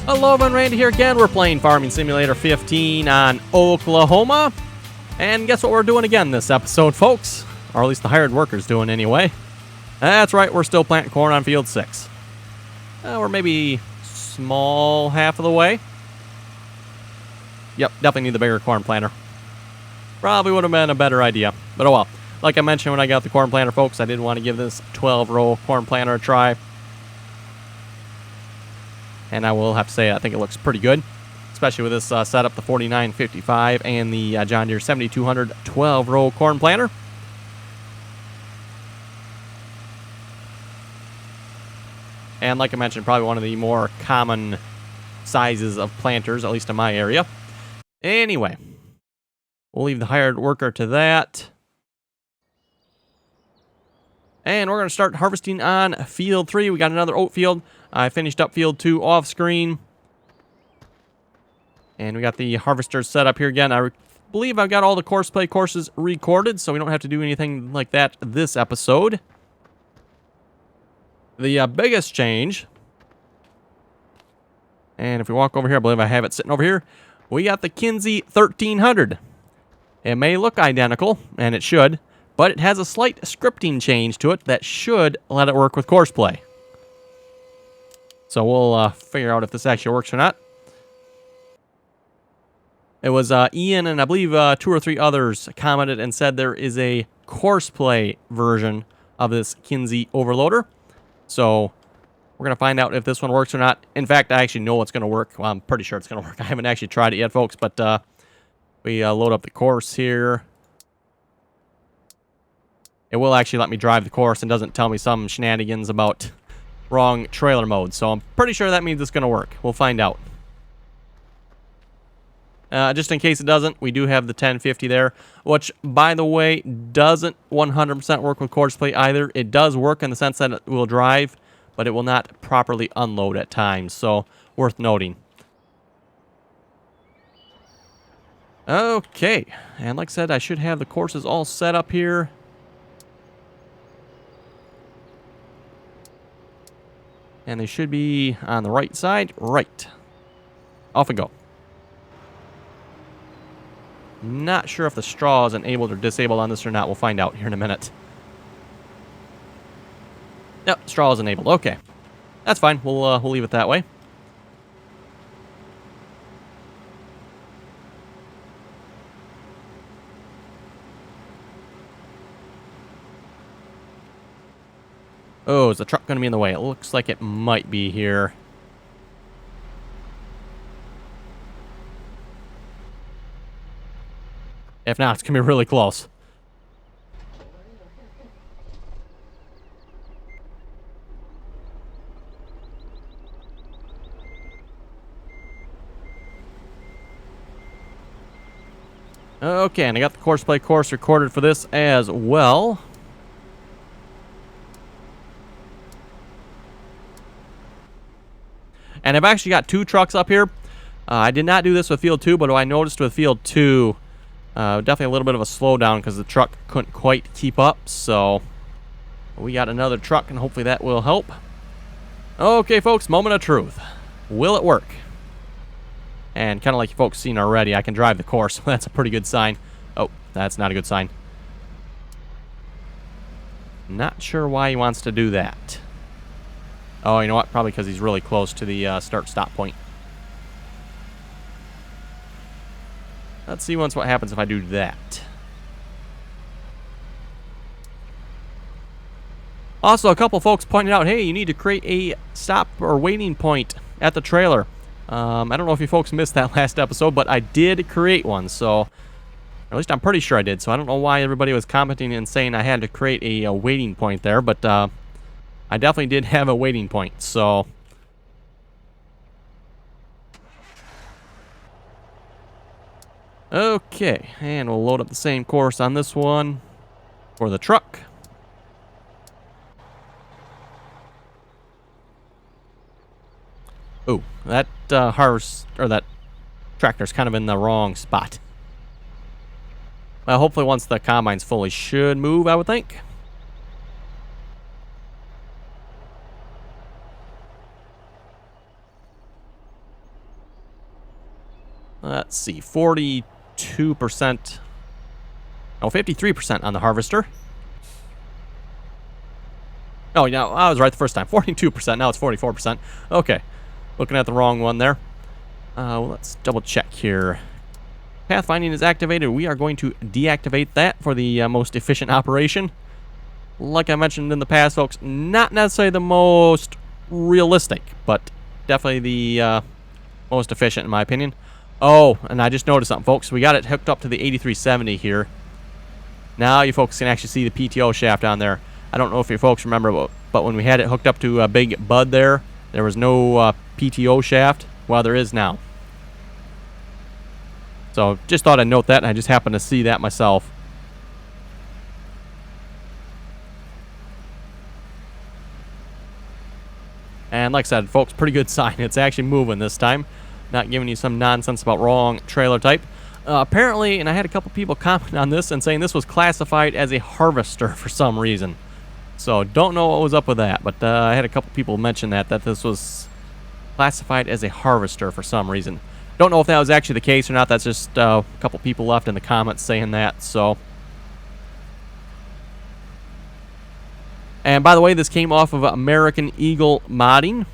Hello everyone, Randy here again. We're playing Farming Simulator 15 on Oklahoma. And guess what we're doing again this episode, folks? Or at least the hired workers doing anyway. That's right, we're still planting corn on field 6. We're maybe small half of the way. Yep, definitely need the bigger corn planter. Probably would have been a better idea. But oh well. Like I mentioned when I got the corn planter, folks, I did want to give this 12-row corn planter a try. And I will have to say, I think it looks pretty good, especially with this setup, the 4955 and the John Deere 7200 12-row corn planter. And like I mentioned, probably one of the more common sizes of planters, at least in my area. Anyway, we'll leave the hired worker to that. And we're going to start harvesting on field 3. We got another oat field. I finished up field 2 off screen. And we got the harvesters set up here again. I believe I've got all the courseplay courses recorded, so we don't have to do anything like that this episode. The biggest change, and if we walk over here, I believe I have it sitting over here, we got the Kinze 1300. It may look identical, and it should, but it has a slight scripting change to it that should let it work with courseplay. So we'll figure out if this actually works or not. It was Ian and I believe 2 or 3 others commented and said there is a courseplay version of this Kinze overloader. So we're going to find out if this one works or not. In fact, I actually know it's going to work. Well, I'm pretty sure it's going to work. I haven't actually tried it yet, folks, but we load up the course here. It will actually let me drive the course and doesn't tell me some shenanigans about wrong trailer mode. So I'm pretty sure that means it's going to work. We'll find out. Just in case it doesn't, we do have the 1050 there, which, by the way, doesn't 100% work with courseplay either. It does work in the sense that it will drive, but it will not properly unload at times. So worth noting. Okay, and like I said, I should have the courses all set up here. And they should be on the right side. Right. Off we go. Not sure if the straw is enabled or disabled on this or not. We'll find out here in a minute. Yep, straw is enabled. Okay. That's fine. We'll leave it that way. Oh, is the truck going to be in the way? It looks like it might be here. If not, it's going to be really close. Okay, and I got the courseplay course recorded for this as well. And I've actually got 2 trucks up here. I did not do this with field 2, but I noticed with field 2, definitely a little bit of a slowdown because the truck couldn't quite keep up. So we got another truck, and hopefully that will help. Okay, folks, moment of truth. Will it work? And kind of like you folks seen already, I can drive the course. That's a pretty good sign. Oh, that's not a good sign. Not sure why he wants to do that. Oh, you know what? Probably because he's really close to the start-stop point. Let's see once what happens if I do that. Also, a couple folks pointed out, hey, you need to create a stop or waiting point at the trailer. I don't know if you folks missed that last episode, but I did create one, so at least I'm pretty sure I did. So I don't know why everybody was commenting and saying I had to create a waiting point there, but I definitely did have a waiting point, so okay, and we'll load up the same course on this one for the truck. Oh, that that tractor's kind of in the wrong spot. Hopefully once the combines fully should move, I would think. Let's see, 42%. No, 53% on the harvester. Oh, yeah, I was right the first time. 42%, now it's 44%. Okay, looking at the wrong one there. Let's double check here. Pathfinding is activated. We are going to deactivate that for the most efficient operation. Like I mentioned in the past, folks, not necessarily the most realistic, but definitely the most efficient in my opinion. Oh, and I just noticed something, folks. We got it hooked up to the 8370 here. Now you folks can actually see the PTO shaft on there. I don't know if you folks remember, but when we had it hooked up to a big bud there was no PTO shaft. Well, there is now. So just thought I'd note that, and I just happened to see that myself. And like I said, folks, pretty good sign. It's actually moving this time. Not giving you some nonsense about wrong trailer type. Apparently, and I had a couple people comment on this and saying this was classified as a harvester for some reason. So don't know what was up with that, but I had a couple people mention that this was classified as a harvester for some reason. Don't know if that was actually the case or not. That's just a couple people left in the comments saying that. So, and by the way, this came off of American Eagle modding.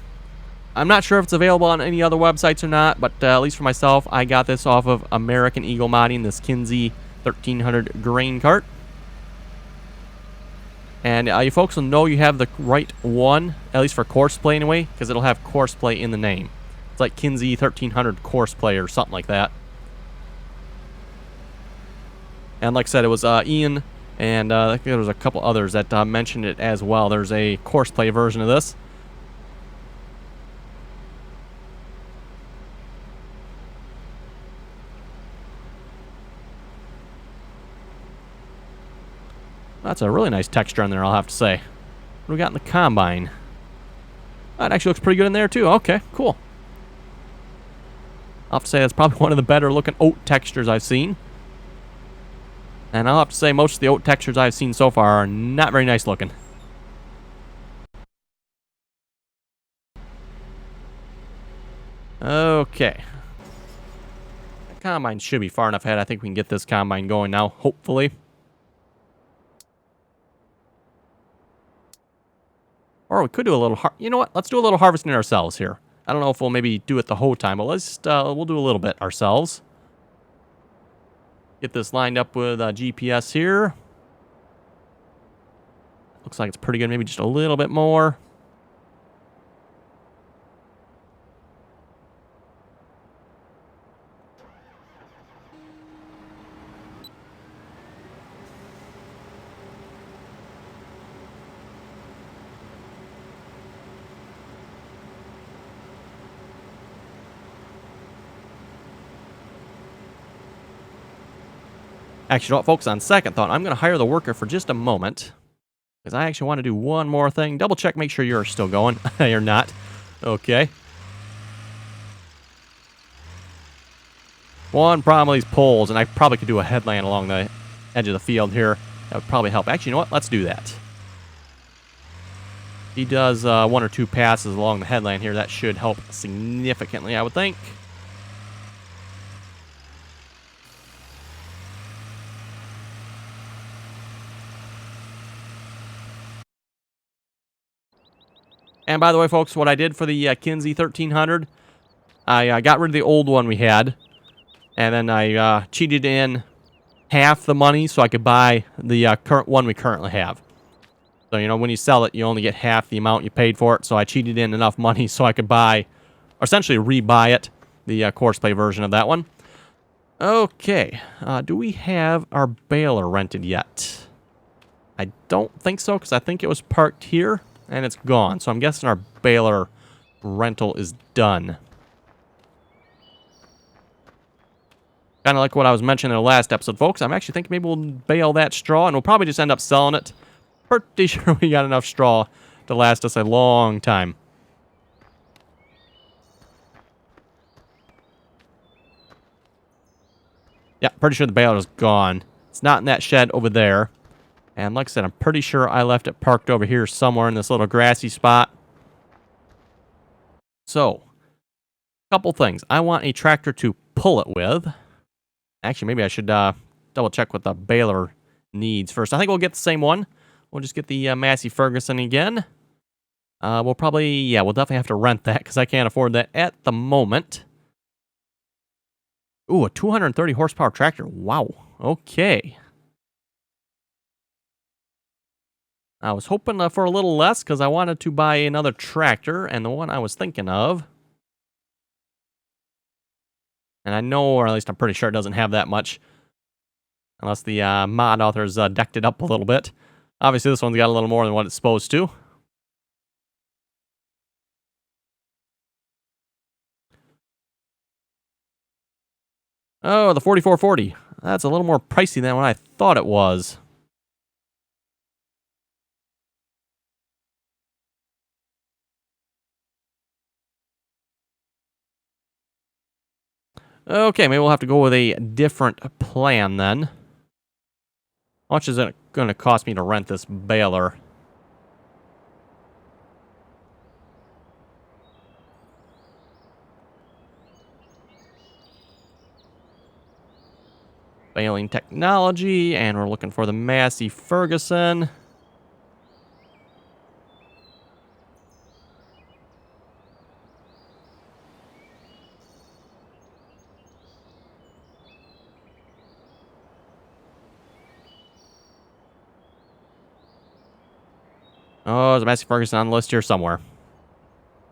I'm not sure if it's available on any other websites or not, but at least for myself, I got this off of American Eagle modding, this Kinze 1300 Graincart. And you folks will know you have the right one, at least for courseplay anyway, because it'll have courseplay in the name. It's like Kinze 1300 courseplay or something like that. And like I said, it was Ian, and I think there was a couple others that mentioned it as well. There's a courseplay version of this. That's a really nice texture on there, I'll have to say. What do we got in the combine? That actually looks pretty good in there, too. Okay, cool. I'll have to say that's probably one of the better looking oat textures I've seen. And I'll have to say most of the oat textures I've seen so far are not very nice looking. Okay. The combine should be far enough ahead. I think we can get this combine going now, hopefully. Or we could do a little, you know what? Let's do a little harvesting ourselves here. I don't know if we'll maybe do it the whole time, but we'll do a little bit ourselves. Get this lined up with GPS here. Looks like it's pretty good. Maybe just a little bit more. Actually, you know what, folks? On second thought, I'm going to hire the worker for just a moment. Because I actually want to do one more thing. Double check, make sure you're still going. You're not. Okay. One problem with these poles, and I probably could do a headland along the edge of the field here. That would probably help. Actually, you know what? Let's do that. He does one or two passes along the headland here. That should help significantly, I would think. And by the way, folks, what I did for the Kinze 1300, I got rid of the old one we had, and then I cheated in half the money so I could buy the current one we currently have. So, you know, when you sell it, you only get half the amount you paid for it, so I cheated in enough money so I could buy, or essentially rebuy it, the courseplay version of that one. Okay, do we have our baler rented yet? I don't think so, because I think it was parked here. And it's gone. So I'm guessing our baler rental is done. Kind of like what I was mentioning in the last episode, folks. I'm actually thinking maybe we'll bale that straw, and we'll probably just end up selling it. Pretty sure we got enough straw to last us a long time. Yeah, pretty sure the baler is gone. It's not in that shed over there. And like I said, I'm pretty sure I left it parked over here somewhere in this little grassy spot. So, a couple things. I want a tractor to pull it with. Actually, maybe I should double check what the baler needs first. I think we'll get the same one. We'll just get the Massey Ferguson again. We'll definitely have to rent that because I can't afford that at the moment. Ooh, a 230 horsepower tractor. Wow. Okay. I was hoping for a little less because I wanted to buy another tractor, and the one I was thinking of, and I know, or at least I'm pretty sure it doesn't have that much, unless the mod authors decked it up a little bit. Obviously, this one's got a little more than what it's supposed to. Oh, the 4440. That's a little more pricey than what I thought it was. Okay, maybe we'll have to go with a different plan then. How much is it going to cost me to rent this baler? Baling technology, and we're looking for the Massey Ferguson. Oh, there's a Massey Ferguson on the list here somewhere.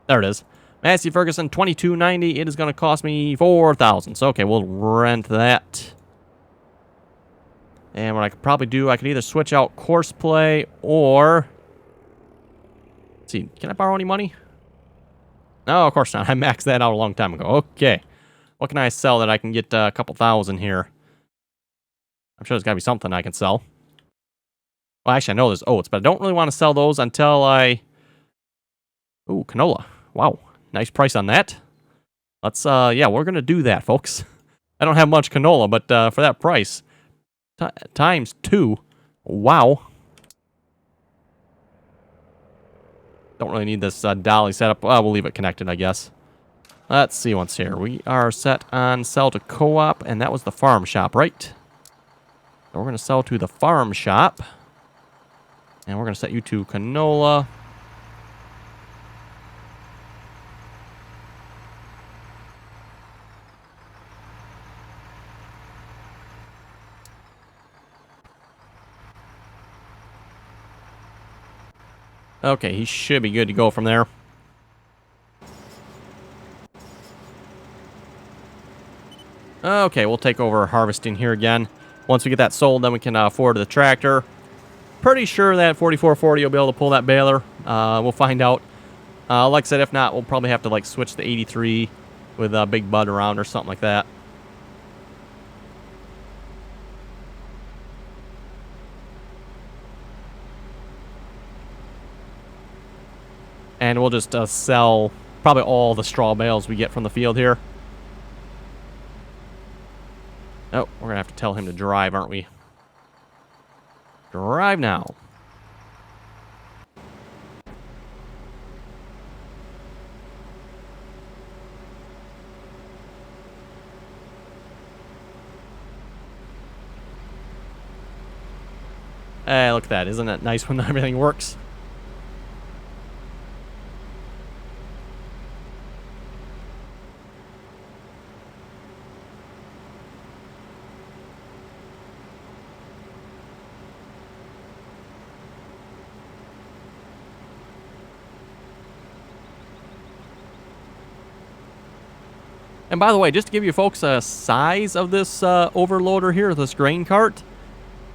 There it is. Massey Ferguson, $22.90. It is going to cost me $4,000. So, okay, we'll rent that. And what I could probably do, I could either switch out course play or... Let's see, can I borrow any money? No, of course not. I maxed that out a long time ago. Okay. What can I sell that I can get a couple thousand here? I'm sure there's got to be something I can sell. Well, actually, I know there's oats, but I don't really want to sell those until I... Ooh, canola. Wow. Nice price on that. Let's, yeah, we're going to do that, folks. I don't have much canola, but for that price, times 2. Wow. Don't really need this dolly setup. Well, we'll leave it connected, I guess. Let's see what's here. We are set on sell to co-op, and that was the farm shop, right? So we're going to sell to the farm shop. And we're going to set you to canola. Okay, he should be good to go from there. Okay, we'll take over harvesting here again. Once we get that sold, then we can afford the tractor. Pretty sure that 4440 will be able to pull that baler. We'll find out. Like I said, if not, we'll probably have to like switch the 83 with a Big Bud around or something like that. And we'll just sell probably all the straw bales we get from the field here. Oh, we're going to have to tell him to drive, aren't we? Drive now. Hey, look at that. Isn't it nice when everything works? And by the way, just to give you folks a size of this overloader here, this Graincart,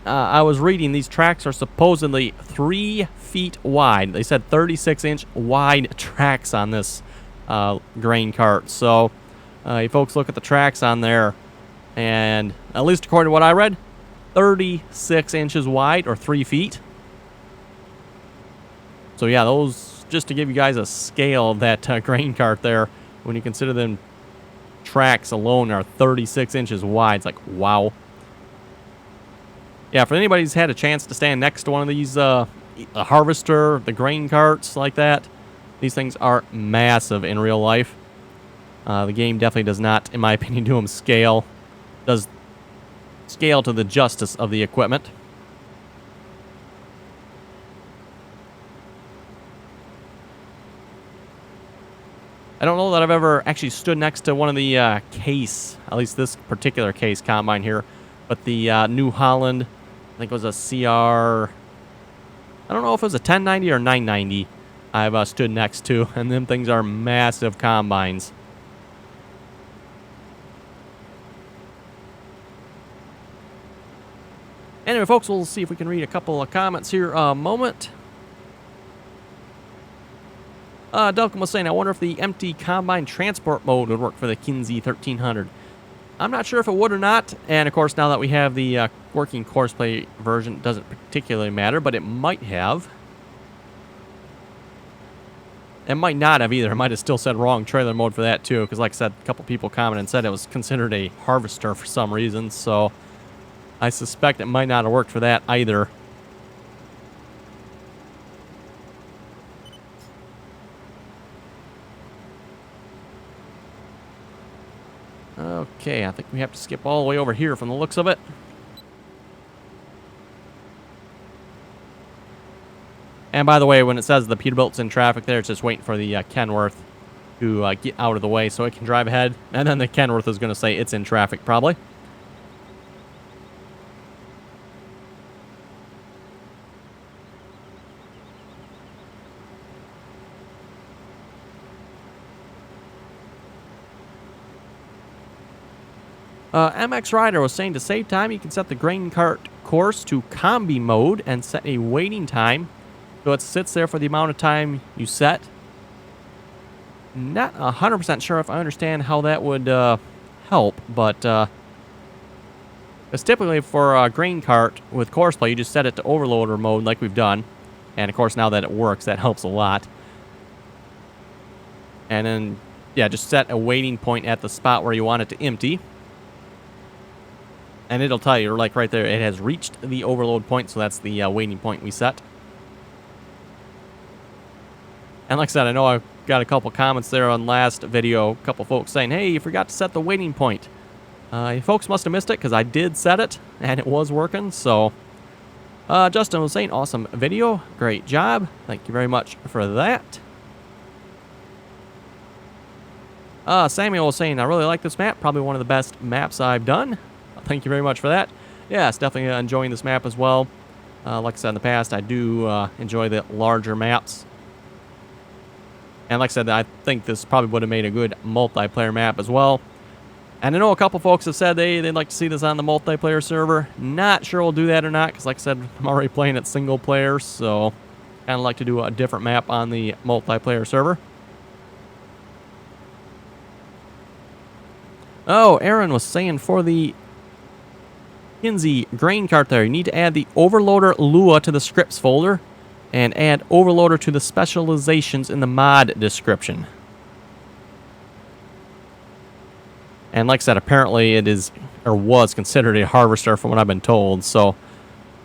I was reading these tracks are supposedly 3 feet wide. They said 36-inch wide tracks on this Graincart. So you folks look at the tracks on there, and at least according to what I read, 36 inches wide or 3 feet. So yeah, those, just to give you guys a scale of that Graincart there, when you consider them tracks alone are 36 inches wide. It's like, wow. Yeah, for anybody who's had a chance to stand next to one of these, a harvester, the grain carts like that, these things are massive in real life. The game definitely does not, in my opinion, do them scale. Does scale to the justice of the equipment. I don't know that I've ever actually stood next to one of the case, at least this particular case combine here, but the New Holland, I think it was a CR, I don't know if it was a 1090 or 990 I've stood next to, and them things are massive combines. Anyway, folks, we'll see if we can read a couple of comments here a moment. Duncan was saying, I wonder if the empty combine transport mode would work for the Kinze 1300. I'm not sure if it would or not, and of course, now that we have the working courseplay version, it doesn't particularly matter, but it might have. It might not have either. It might have still said wrong trailer mode for that too, because like I said, a couple people commented and said it was considered a harvester for some reason, so I suspect it might not have worked for that either. Okay, I think we have to skip all the way over here from the looks of it. And by the way, when it says the Peterbilt's in traffic there, it's just waiting for the Kenworth to get out of the way so it can drive ahead. And then the Kenworth is going to say it's in traffic, probably. MX Rider was saying to save time, you can set the Graincart course to combi mode and set a waiting time so it sits there for the amount of time you set. Not 100% sure if I understand how that would help, but it's typically for Graincart with courseplay, you just set it to overloader mode like we've done. And of course, now that it works, that helps a lot. And then, yeah, just set a waiting point at the spot where you want it to empty. And it'll tell you, like right there, it has reached the overload point, so that's the waiting point we set. And like I said, I know I got a couple comments there on last video, a couple folks saying, hey, you forgot to set the waiting point. You folks must have missed it, because I did set it, and it was working, so... Justin was saying, awesome video, great job, thank you very much for that. Samuel was saying, I really like this map, probably one of the best maps I've done. Thank you very much for that. Yeah, it's definitely enjoying this map as well. Like I said in the past, I do enjoy the larger maps. And like I said, I think this probably would have made a good multiplayer map as well. And I know a couple folks have said they'd like to see this on the multiplayer server. Not sure we'll do that or not, because like I said, I'm already playing it single player, so kind of like to do a different map on the multiplayer server. Oh, Aaron was saying for the Kinze Graincart there, you need to add the overloader Lua to the scripts folder and add overloader to the specializations in the mod description. And like I said, apparently it is, or was considered a harvester from what I've been told, so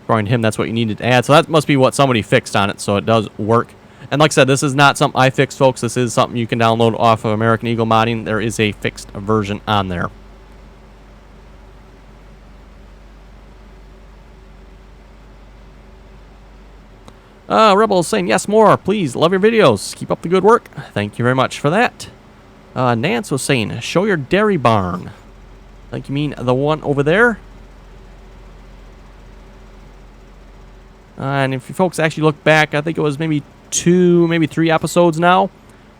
according to him, that's what you needed to add. So that must be what somebody fixed on it, so it does work. And like I said, this is not something I fixed, folks. This is something you can download off of American Eagle Modding. There is a fixed version on there. Rebel is saying, yes, more, please. Love your videos. Keep up the good work. Thank you very much for that. Nance was saying, show your dairy barn. I think you mean the one over there. And if you folks actually look back, I think it was maybe 2, maybe 3 episodes now.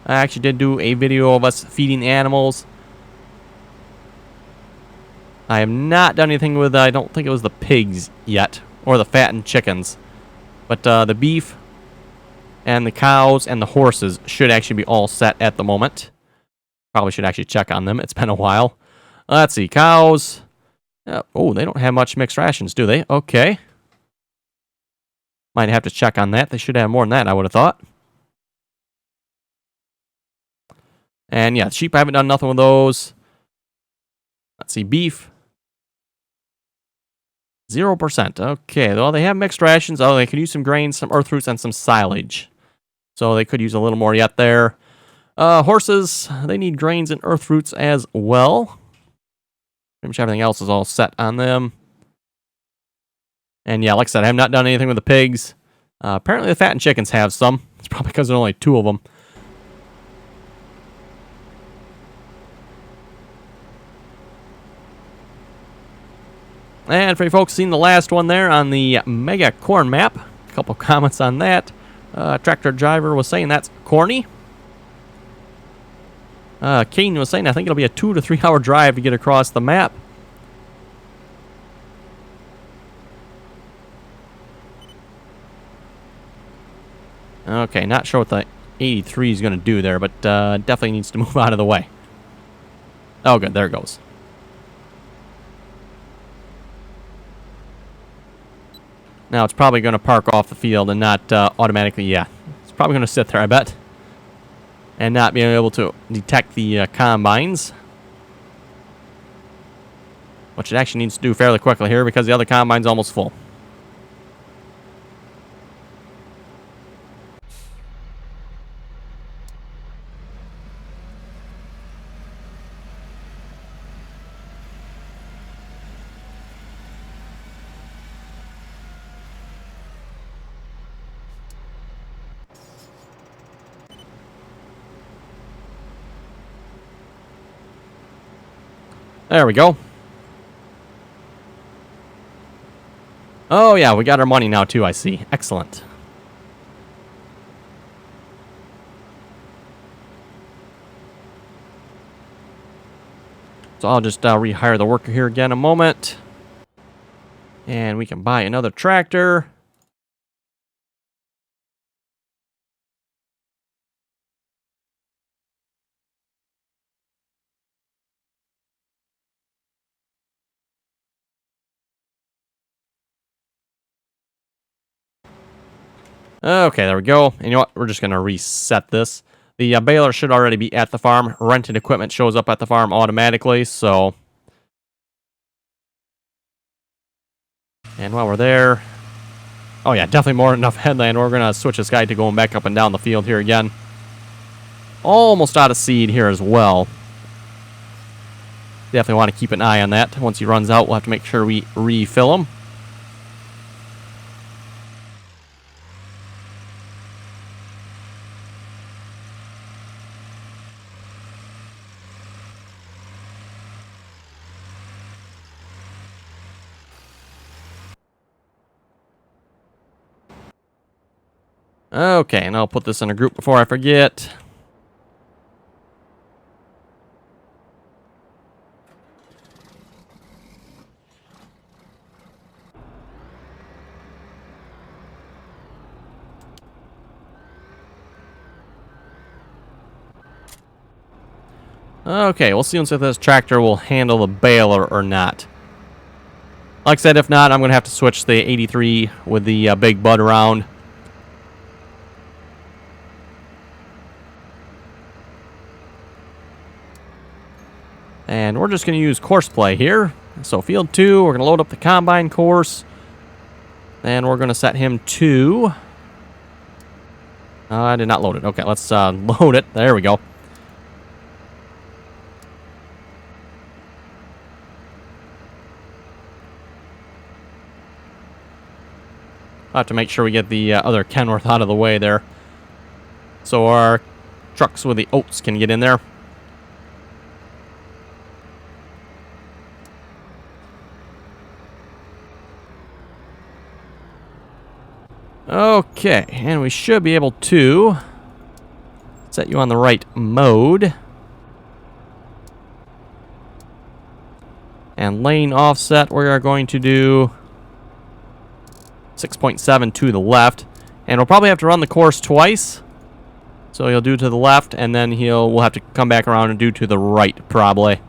I actually did do a video of us feeding the animals. I have not done anything with, I don't think it was the pigs yet, or the fattened chickens. But the beef and the cows and the horses should actually be all set at the moment. Probably should actually check on them. It's been a while. Let's see. Cows. Oh, they don't have much mixed rations, do they? Okay. Might have to check on that. They should have more than that, I would have thought. And yeah, sheep, I haven't done nothing with those. Let's see. Beef. 0%. Okay, well, they have mixed rations. Oh, they could use some grains, some earth roots, and some silage. So they could use a little more yet there. Horses, they need grains and earth roots as well. Pretty much everything else is all set on them. And yeah, like I said, I have not done anything with the pigs. Apparently the fattened chickens have some. It's probably because there are only 2 of them. And for you folks seen the last one there on the mega corn map, a couple comments on that. Tractor driver was saying that's corny. Kane was saying I think it'll be a 2 to 3 hour drive to get across the map. Okay, not sure what the 83 is going to do there, but definitely needs to move out of the way. Oh, good. There it goes. Now it's probably going to park off the field and not automatically, yeah. It's probably going to sit there, I bet. And not being able to detect the combines. Which it actually needs to do fairly quickly here because the other combine's almost full. There we go. Oh, yeah, we got our money now, too, I see. Excellent. So I'll just rehire the worker here again a moment. And we can buy another tractor. Okay, there we go. And you know what? We're just going to reset this. The baler should already be at the farm. Rented equipment shows up at the farm automatically, so... And while we're there... Oh yeah, definitely more than enough headland. We're going to switch this guy to going back up and down the field here again. Almost out of seed here as well. Definitely want to keep an eye on that. Once he runs out, we'll have to make sure we refill him. Okay, and I'll put this in a group before I forget. Okay, we'll see if this tractor will handle the baler or not. Like I said, if not, I'm going to have to switch the 83 with the big bud around. And we're just going to use course play here. So field 2, we're going to load up the combine course. And we're going to set him to... I did not load it. Okay, let's load it. There we go. I'll have to make sure we get the other Kenworth out of the way there. So our trucks with the oats can get in there. Okay, and we should be able to set you on the right mode. And lane offset, we are going to do 6.7 to the left. And we'll probably have to run the course twice. So he'll do to the left, and then we'll have to come back around and do to the right, probably.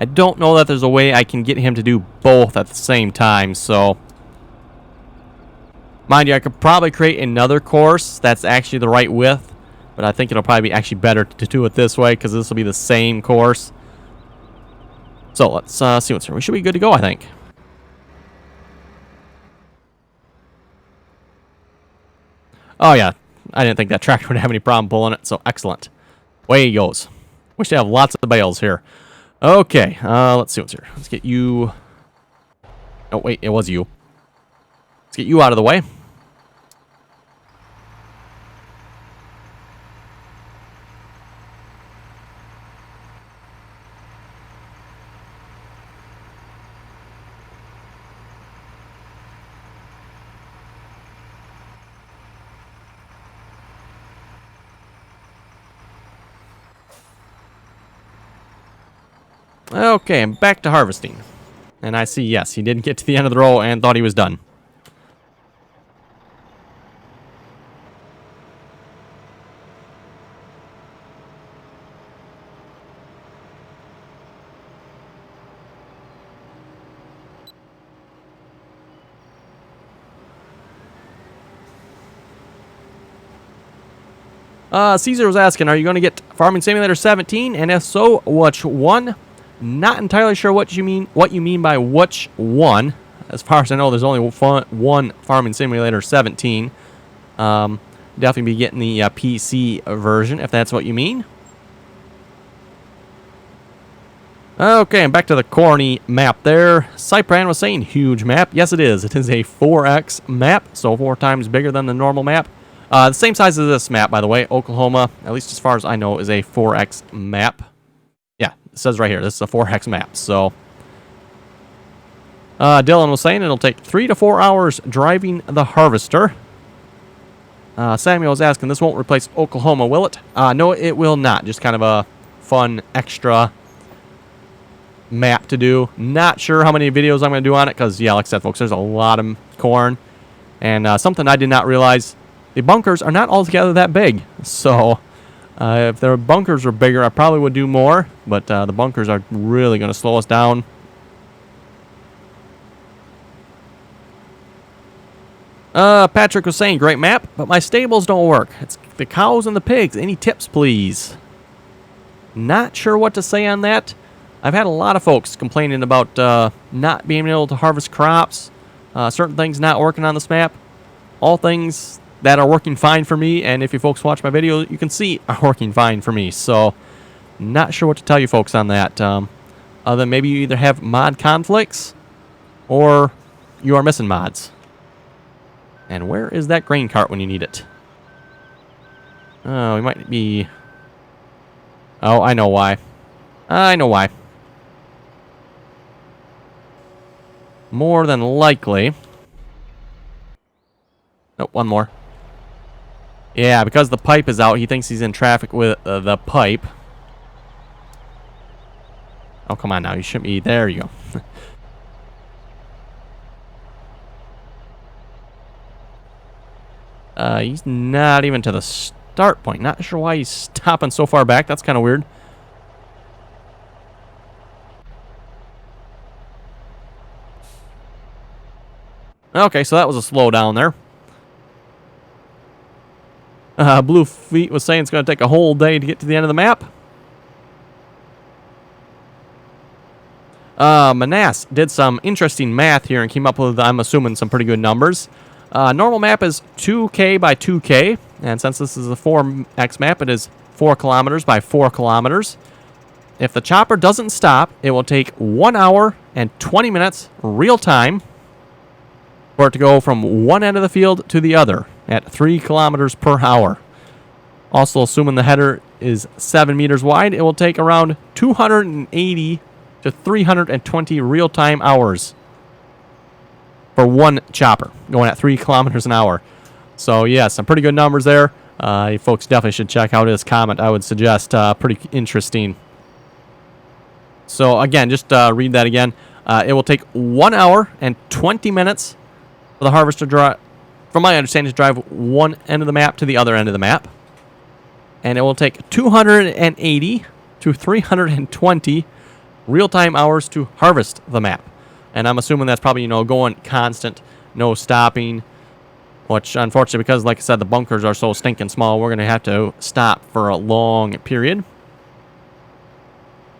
I don't know that there's a way I can get him to do both at the same time, so... Mind you, I could probably create another course that's actually the right width, but I think it'll probably be actually better to do it this way, because this will be the same course. So let's see what's here. We should be good to go, I think. Oh, yeah. I didn't think that tractor would have any problem pulling it, so excellent. Way he goes. We should have lots of bales here. Okay, let's see what's here. Let's get you... Oh, wait, it was you. Let's get you out of the way. Okay, I'm back to harvesting. And I see, yes, he didn't get to the end of the row and thought he was done. Caesar was asking, are you going to get Farming Simulator 17? And if so, which one? Not entirely sure what you mean by which one. As far as I know, there's only one Farming Simulator 17. Definitely be getting the PC version, if that's what you mean. Okay, and back to the corny map there. Cypran was saying huge map. Yes, it is. It is a 4x map, so 4 times bigger than the normal map. The same size as this map, by the way. Oklahoma, at least as far as I know, is a 4x map. Yeah, it says right here, this is a 4x map, so... Dylan was saying it'll take 3 to 4 hours driving the harvester. Samuel was asking, this won't replace Oklahoma, will it? No, it will not. Just kind of a fun, extra map to do. Not sure how many videos I'm going to do on it, because, yeah, like I said, folks, there's a lot of corn. And something I did not realize, the bunkers are not altogether that big. So, if their bunkers were bigger, I probably would do more. But the bunkers are really going to slow us down. Patrick was saying, great map, but my stables don't work. It's the cows and the pigs. Any tips, please? Not sure what to say on that. I've had a lot of folks complaining about not being able to harvest crops, certain things not working on this map. All things that are working fine for me, and if you folks watch my video, you can see are working fine for me. So, not sure what to tell you folks on that. Other than maybe you either have mod conflicts, or you are missing mods. And where is that grain cart when you need it? Oh, we might be... Oh, I know why. I know why. More than likely... Nope, one more. Yeah, because the pipe is out, he thinks he's in traffic with the pipe. Oh, come on now, you shouldn't be... There you go. He's not even to the start point. Not sure why he's stopping so far back. That's kind of weird. Okay, so that was a slowdown there. Blue Feet was saying it's going to take a whole day to get to the end of the map. Manas did some interesting math here and came up with, I'm assuming, some pretty good numbers. Normal map is 2K by 2K, and since this is a 4X map, it is 4 kilometers by 4 kilometers. If the chopper doesn't stop, it will take 1 hour and 20 minutes real time for it to go from one end of the field to the other at 3 kilometers per hour. Also, assuming the header is 7 meters wide, it will take around 280 to 320 real-time hours for one chopper going at 3 kilometers an hour. So, yeah, some pretty good numbers there. You folks definitely should check out his comment. I would suggest pretty interesting. So, again, just read that again. It will take 1 hour and 20 minutes for the harvester drive, from my understanding, to drive one end of the map to the other end of the map. And it will take 280 to 320 real-time hours to harvest the map. And I'm assuming that's probably, going constant, no stopping. Which, unfortunately, because, like I said, the bunkers are so stinking small, we're going to have to stop for a long period.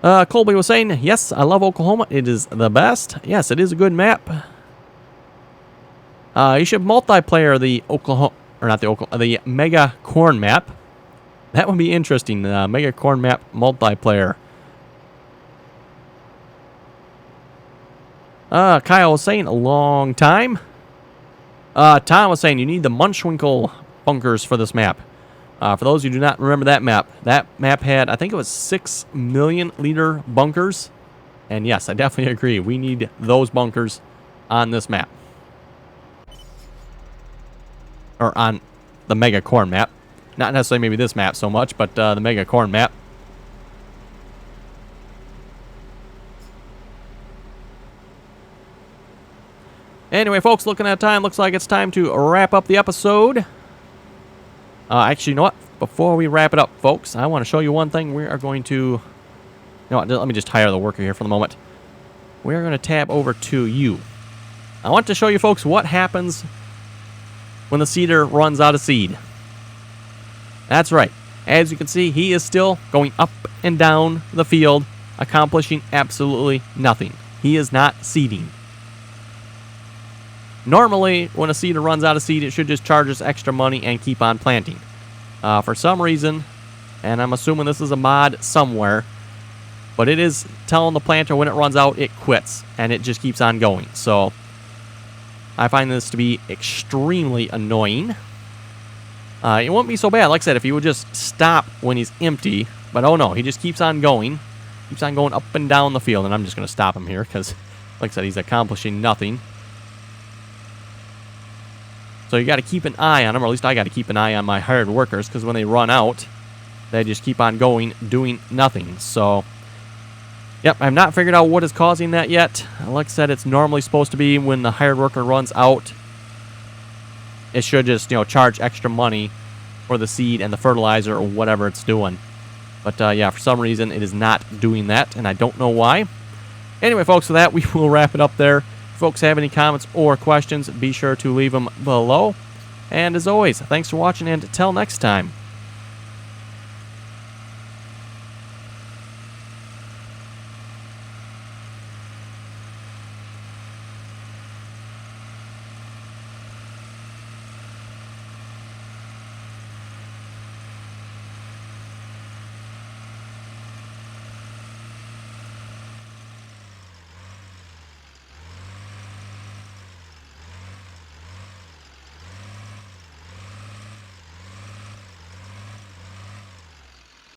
Colby was saying, yes, I love Oklahoma. It is the best. Yes, it is a good map. You should multiplayer the Oklahoma, or not the Oklahoma, the Mega Corn map. That would be interesting. Mega Corn map multiplayer. Kyle was saying, a long time. Tom was saying, you need the Munchwinkle bunkers for this map. For those who do not remember that map had, I think it was 6 million liter bunkers. And yes, I definitely agree. We need those bunkers on this map. Or on the Mega Corn map. Not necessarily maybe this map so much, but the Mega Corn map. Anyway, folks, looking at time, looks like it's time to wrap up the episode. Actually, you know what? Before we wrap it up, folks, I want to show you one thing. We are going to... You know what? Let me just hire the worker here for the moment. We're going to tab over to you. I want to show you, folks, what happens when the seeder runs out of seed. That's right. As you can see, he is still going up and down the field, accomplishing absolutely nothing. He is not seeding. Normally, when a seeder runs out of seed, it should just charge us extra money and keep on planting. For some reason, and I'm assuming this is a mod somewhere, but it is telling the planter when it runs out, it quits, and it just keeps on going. So, I find this to be extremely annoying. It wouldn't be so bad, like I said, if he would just stop when he's empty, but oh no, he just keeps on going. Keeps on going up and down the field, and I'm just going to stop him here, because, like I said, he's accomplishing nothing. So you got to keep an eye on them, or at least I got to keep an eye on my hired workers, because when they run out, they just keep on going, doing nothing. So, yep, I've not figured out what is causing that yet. Like I said, it's normally supposed to be when the hired worker runs out, it should just, you know, charge extra money for the seed and the fertilizer or whatever it's doing. But, yeah, for some reason, it is not doing that, and I don't know why. Anyway, folks, with that, we will wrap it up there. If folks have any comments or questions, be sure to leave them below. And as always, thanks for watching, and until next time.